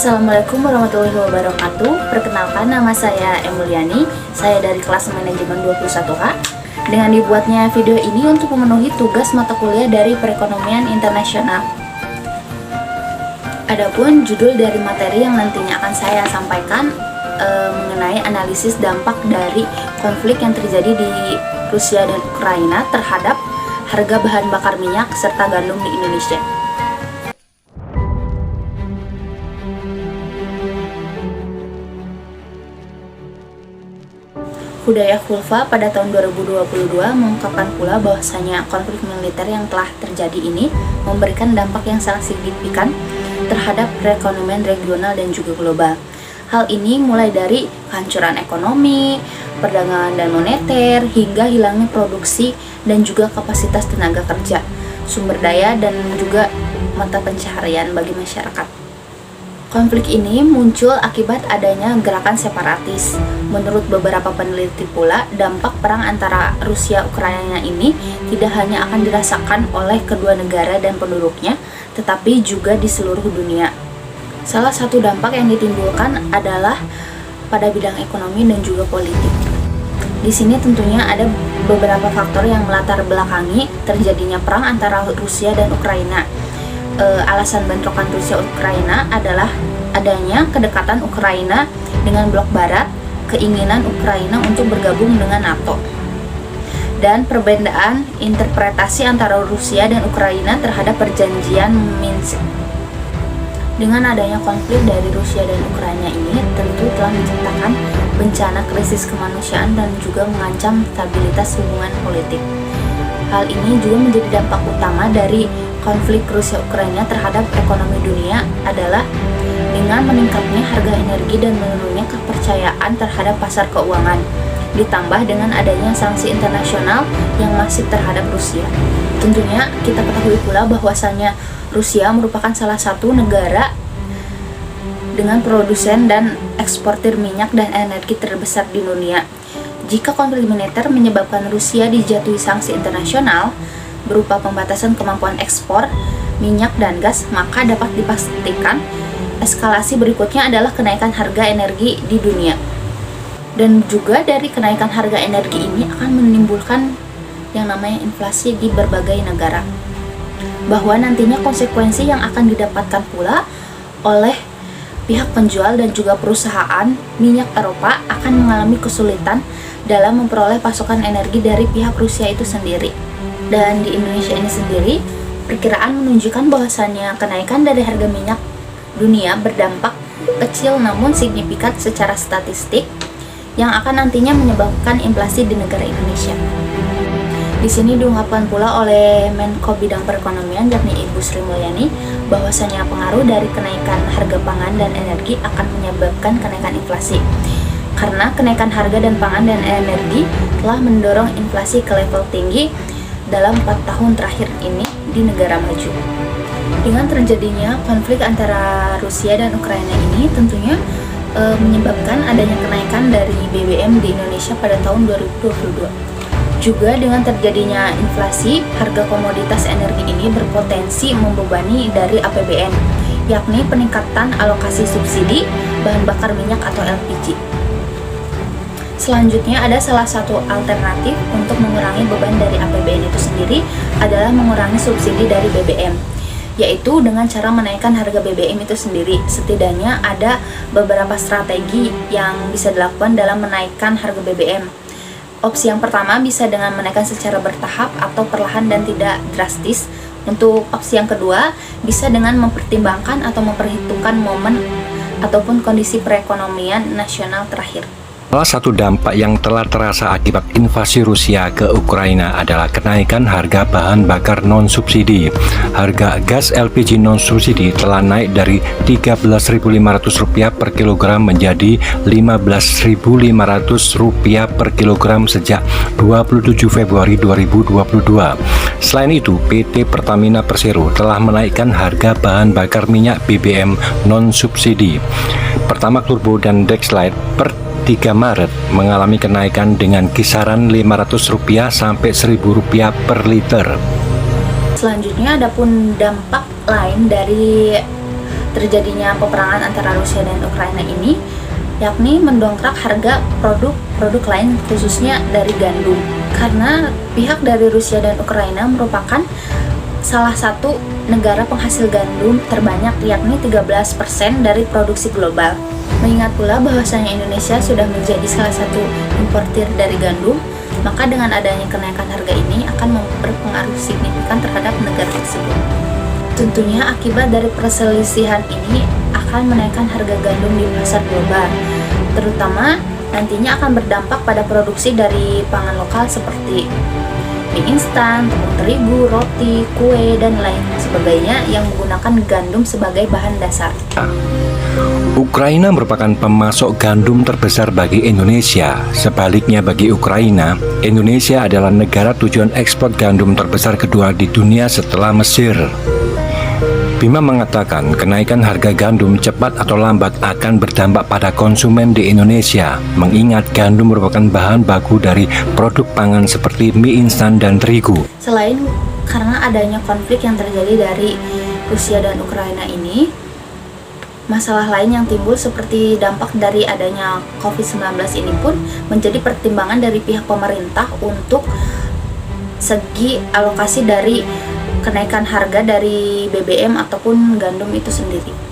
Assalamualaikum warahmatullahi wabarakatuh. Perkenalkan, nama saya Emuliani. Saya dari kelas manajemen 21H. Dengan dibuatnya video ini untuk memenuhi tugas mata kuliah dari perekonomian internasional. Adapun judul dari materi yang nantinya akan saya sampaikan mengenai analisis dampak dari konflik yang terjadi di Rusia dan Ukraina terhadap harga bahan bakar minyak serta gandum di Indonesia. Hudayah Khulfa pada tahun 2022 mengungkapkan pula bahwasanya konflik militer yang telah terjadi ini memberikan dampak yang sangat signifikan terhadap perekonomian regional dan juga global. Hal ini mulai dari kehancuran ekonomi, perdagangan dan moneter, hingga hilangnya produksi dan juga kapasitas tenaga kerja, sumber daya dan juga mata pencaharian bagi masyarakat. Konflik ini muncul akibat adanya gerakan separatis. Menurut beberapa peneliti pula, dampak perang antara Rusia-Ukraina ini tidak hanya akan dirasakan oleh kedua negara dan penduduknya, tetapi juga di seluruh dunia. Salah satu dampak yang ditimbulkan adalah pada bidang ekonomi dan juga politik. Di sini tentunya ada beberapa faktor yang melatar belakangi terjadinya perang antara Rusia dan Ukraina. Alasan bentrokan Rusia-Ukraina adalah adanya kedekatan Ukraina dengan blok barat, keinginan Ukraina untuk bergabung dengan NATO, dan perbedaan interpretasi antara Rusia dan Ukraina terhadap perjanjian Minsk. Dengan adanya konflik dari Rusia dan Ukraina ini tentu telah menciptakan bencana krisis kemanusiaan dan juga mengancam stabilitas hubungan politik. Hal ini juga menjadi dampak utama dari konflik Rusia-Ukraina terhadap ekonomi dunia adalah dengan meningkatnya harga energi dan menurunnya kepercayaan terhadap pasar keuangan, ditambah dengan adanya sanksi internasional yang masif terhadap Rusia. Tentunya kita ketahui pula bahwasannya Rusia merupakan salah satu negara dengan produsen dan eksportir minyak dan energi terbesar di dunia. Jika konflik militer menyebabkan Rusia dijatuhi sanksi internasional berupa pembatasan kemampuan ekspor minyak dan gas, maka dapat dipastikan eskalasi berikutnya adalah kenaikan harga energi di dunia. Dan juga dari kenaikan harga energi ini akan menimbulkan yang namanya inflasi di berbagai negara. Bahwa nantinya konsekuensi yang akan didapatkan pula oleh pihak penjual dan juga perusahaan minyak Eropa akan mengalami kesulitan dalam memperoleh pasokan energi dari pihak Rusia itu sendiri. Dan di Indonesia ini sendiri, perkiraan menunjukkan bahwasannya kenaikan dari harga minyak dunia berdampak kecil namun signifikan secara statistik yang akan nantinya menyebabkan inflasi di negara Indonesia. Di sini diungkapkan pula oleh Menko Bidang Perekonomian yakni Ibu Sri Mulyani bahwasanya pengaruh dari kenaikan harga pangan dan energi akan menyebabkan kenaikan inflasi. Karena kenaikan harga dan pangan dan energi telah mendorong inflasi ke level tinggi dalam 4 tahun terakhir ini di negara maju. Dengan terjadinya konflik antara Rusia dan Ukraina ini tentunya menyebabkan adanya kenaikan dari BBM di Indonesia pada tahun 2022. Juga dengan terjadinya inflasi, harga komoditas energi ini berpotensi membebani dari APBN, yakni peningkatan alokasi subsidi bahan bakar minyak atau LPG. Selanjutnya ada salah satu alternatif untuk mengurangi beban dari APBN itu sendiri adalah mengurangi subsidi dari BBM, yaitu dengan cara menaikkan harga BBM itu sendiri. Setidaknya ada beberapa strategi yang bisa dilakukan dalam menaikkan harga BBM. Opsi yang pertama bisa dengan menaikkan secara bertahap atau perlahan dan tidak drastis. Untuk opsi yang kedua bisa dengan mempertimbangkan atau memperhitungkan momen ataupun kondisi perekonomian nasional terakhir. Salah satu dampak yang telah terasa akibat invasi Rusia ke Ukraina adalah kenaikan harga bahan bakar non-subsidi. Harga gas LPG non-subsidi telah naik dari Rp13.500 per kilogram menjadi Rp15.500 per kilogram sejak 27 Februari 2022. Selain itu, PT Pertamina Persero telah menaikkan harga bahan bakar minyak BBM non-subsidi. Pertamax Turbo dan Dexlite per 3 Maret mengalami kenaikan dengan kisaran Rp500 sampai Rp1.000 per liter. Selanjutnya adapun dampak lain dari terjadinya peperangan antara Rusia dan Ukraina ini, yakni mendongkrak harga produk lain khususnya dari gandum. Karena pihak dari Rusia dan Ukraina merupakan salah satu negara penghasil gandum terbanyak, yakni 13% dari produksi global. Mengingat pula bahwasanya Indonesia sudah menjadi salah satu importir dari gandum, maka dengan adanya kenaikan harga ini akan berpengaruh signifikan terhadap negara tersebut. Tentunya akibat dari perselisihan ini akan menaikkan harga gandum di pasar global, terutama nantinya akan berdampak pada produksi dari pangan lokal seperti mie instan, tepung terigu, roti, kue, dan lain sebagainya yang menggunakan gandum sebagai bahan dasar. Ukraina merupakan pemasok gandum terbesar bagi Indonesia. Sebaliknya bagi Ukraina, Indonesia adalah negara tujuan ekspor gandum terbesar kedua di dunia setelah Mesir. Bima mengatakan kenaikan harga gandum cepat atau lambat akan berdampak pada konsumen di Indonesia, mengingat gandum merupakan bahan baku dari produk pangan seperti mie instan dan terigu. Selain karena adanya konflik yang terjadi dari Rusia dan Ukraina ini, masalah lain yang timbul seperti dampak dari adanya COVID-19 ini pun menjadi pertimbangan dari pihak pemerintah untuk segi alokasi dari kenaikan harga dari BBM ataupun gandum itu sendiri.